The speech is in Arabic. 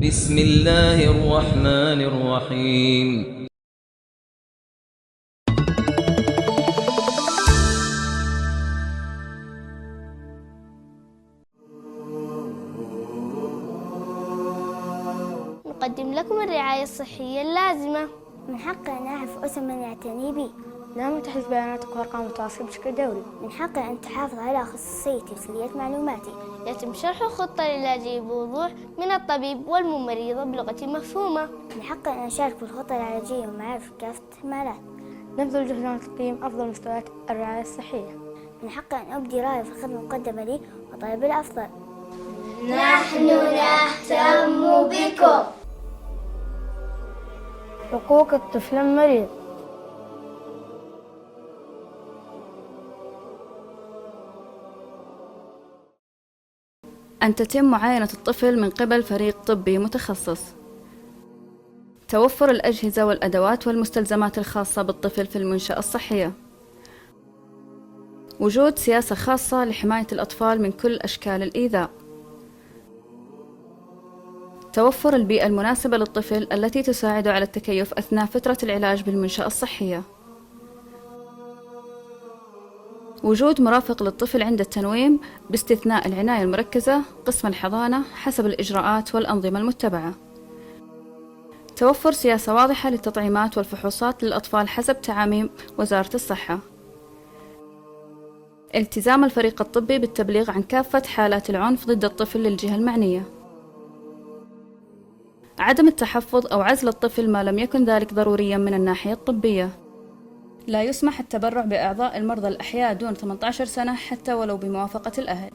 بسم الله الرحمن الرحيم. نقدم لكم الرعاية الصحية اللازمة. من حقي أن أعرف اسم من يعتني بي. لازم تحدث بياناتك وأرقام التواصل بشكل دوري. من حقي أن تحافظ على خصوصيتي وسرية معلوماتي. يتم شرح الخطة العلاجية بوضوح من الطبيب والممرضة بلغة مفهومة. من حقي أن أشارك في الخطة العلاجية ومعرفة كافة الاحتمالات. نبذل جهدنا لتقييم أفضل مستويات الرعاية الصحية. من حقي أن أبدي رأيي في الخدمة المقدمة لي وطلب الأفضل. نحن نهتم بكم. حقوق الطفل المريض. أن تتم معاينة الطفل من قبل فريق طبي متخصص. توفر الأجهزة والأدوات والمستلزمات الخاصة بالطفل في المنشأة الصحية. وجود سياسة خاصة لحماية الأطفال من كل أشكال الإيذاء. توفر البيئة المناسبة للطفل التي تساعد على التكيف أثناء فترة العلاج بالمنشأة الصحية. وجود مرافق للطفل عند التنويم باستثناء العناية المركزة، قسم الحضانة حسب الإجراءات والأنظمة المتبعة. توفر سياسة واضحة للتطعيمات والفحوصات للأطفال حسب تعاميم وزارة الصحة. التزام الفريق الطبي بالتبليغ عن كافة حالات العنف ضد الطفل للجهة المعنية. عدم التحفظ أو عزل الطفل ما لم يكن ذلك ضروريا من الناحية الطبية. لا يسمح التبرع بأعضاء المرضى الأحياء دون 18 سنة حتى ولو بموافقة الأهل.